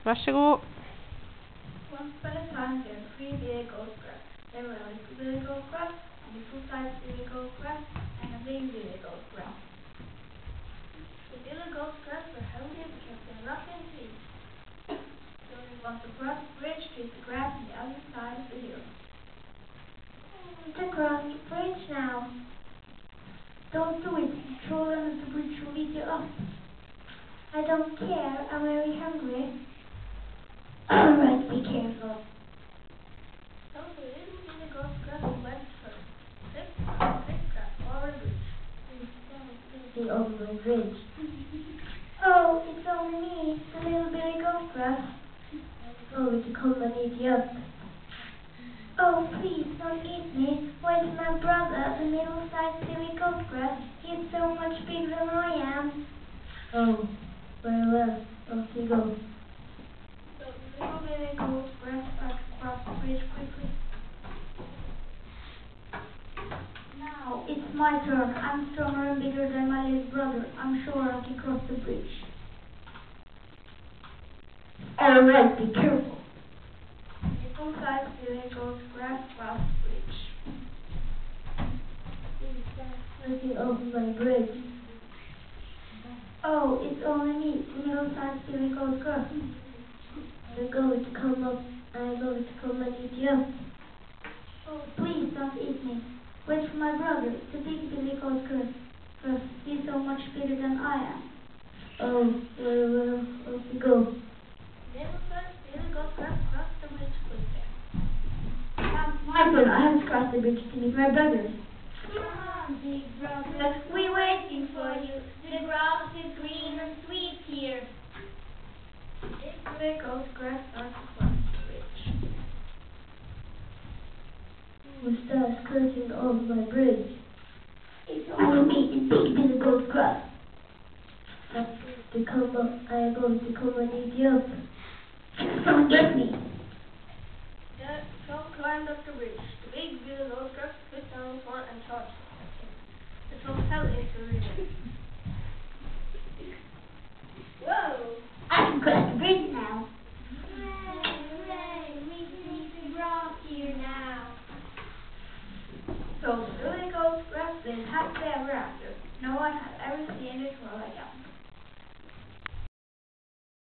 Varsågod. Once upon a time, there were three billy goat grass. There were a little billy goat grass, a little-sized billy goat grass, and a big billy goat grass. The billy goat grass were healthy because they were rough and sweet. So there was a cross bridge to the grass on the other side of the hill. To cross the bridge now. Don't do it. The children of the bridge will eat you up. I don't care. I'm very hungry. All right, be careful. So the little billy goat grass went first. Zip-zap, over the bridge. Getting over my bridge. Oh, it's only me, the little billy goat grass. I'm going to come and eat you up. Oh, please don't eat me. Where's my brother, the middle-sized billy goat grass? He's so much bigger than I am. Oh, very well. Off you go. So the little billy goat grass started to cross the bridge quickly. Now it's my turn. I'm stronger and bigger than my little brother. I'm sure I can cross the bridge. All right, be careful. Little-sized billy goat grass crossed the bridge. Looking over my bridge. Oh, it's only me, the middle-sized billy goat grass. I'm going to come up. I'm going to come and eat you up. Oh, please don't eat me. Wait for my brother, the big billy goat grass. He's so much bigger than I am. Oh, very well. Off you go. Little-sized billy goat grass crossed the bridge quickly. Now it's my turn. I have to cross the bridge to meet my brothers. Come on, big brother, we're waiting for you. The grass is green and sweet here. Big billy goat grass started to cross the bridge. Who starts crossing over my bridge? It's only me, the big billy goat grass. I'm going to come up. I'm going to come and eat you up. Don't get me. The troll climbed up the bridge. The big billy goat grass split down his horn and charged at him. The troll fell into the river. Whoa! I can cross the bridge now. Hooray! We can eat the grass here now. So Billy Goat Grass lived happily ever after. No one had ever seen it